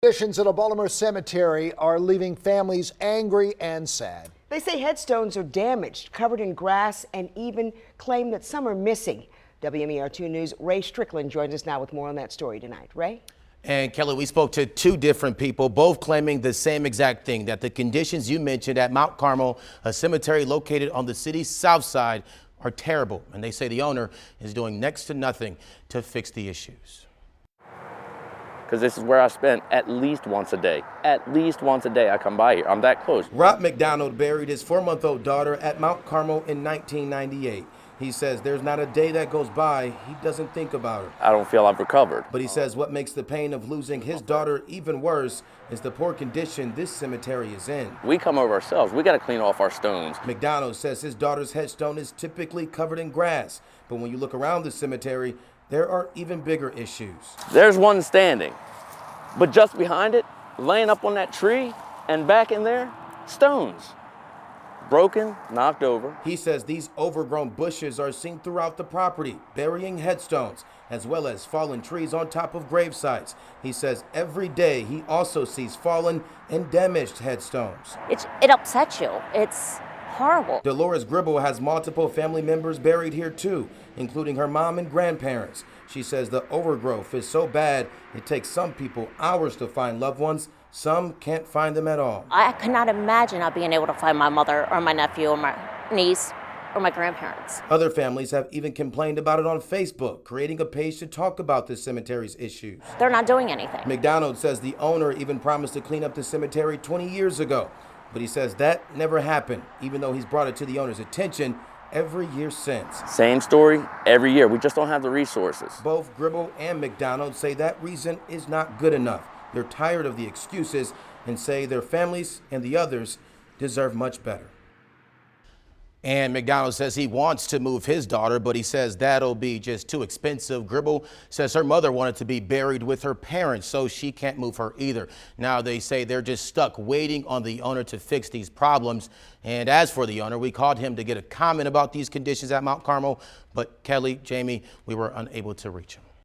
Conditions at a Baltimore cemetery are leaving families angry and sad. They say headstones are damaged, covered in grass, and even claim that some are missing. WMAR 2 News' Ray Strickland joins us now with more on that story tonight. Ray? And Kelly, we spoke to two different people, both claiming the same exact thing, that the conditions you mentioned at Mount Carmel, a cemetery located on the city's south side, are terrible. And they say the owner is doing next to nothing to fix the issues. Because this is where I spend at least once a day. At least once a day I come by here. I'm that close. Rob McDonald buried his 4-month-old daughter at Mount Carmel in 1998. He says there's not a day that goes by he doesn't think about her. I don't feel I've recovered. But he says what makes the pain of losing his daughter even worse is the poor condition this cemetery is in. We come over ourselves. We got to clean off our stones. McDonald says his daughter's headstone is typically covered in grass. But when you look around the cemetery, there are even bigger issues. There's one standing, but just behind it, laying up on that tree and back in there, stones. Broken, knocked over. He says these overgrown bushes are seen throughout the property, burying headstones, as well as fallen trees on top of grave sites. He says every day he also sees fallen and damaged headstones. It upsets you. It's horrible. Dolores Gribble has multiple family members buried here too, including her mom and grandparents. She says the overgrowth is so bad it takes some people hours to find loved ones. Some can't find them at all. I could not imagine not being able to find my mother or my nephew or my niece or my grandparents. Other families have even complained about it on Facebook, creating a page to talk about the cemetery's issues. They're not doing anything. McDonald says the owner even promised to clean up the cemetery 20 years ago, but he says that never happened, even though he's brought it to the owner's attention every year since. Same story every year. We just don't have the resources. Both Gribble and McDonald say that reason is not good enough. They're tired of the excuses and say their families and the others deserve much better. And McDonald says he wants to move his daughter, but he says that'll be just too expensive. Gribble says her mother wanted to be buried with her parents, so she can't move her either. Now they say they're just stuck waiting on the owner to fix these problems. And as for the owner, we called him to get a comment about these conditions at Mount Carmel, but Kelly, Jamie, we were unable to reach him.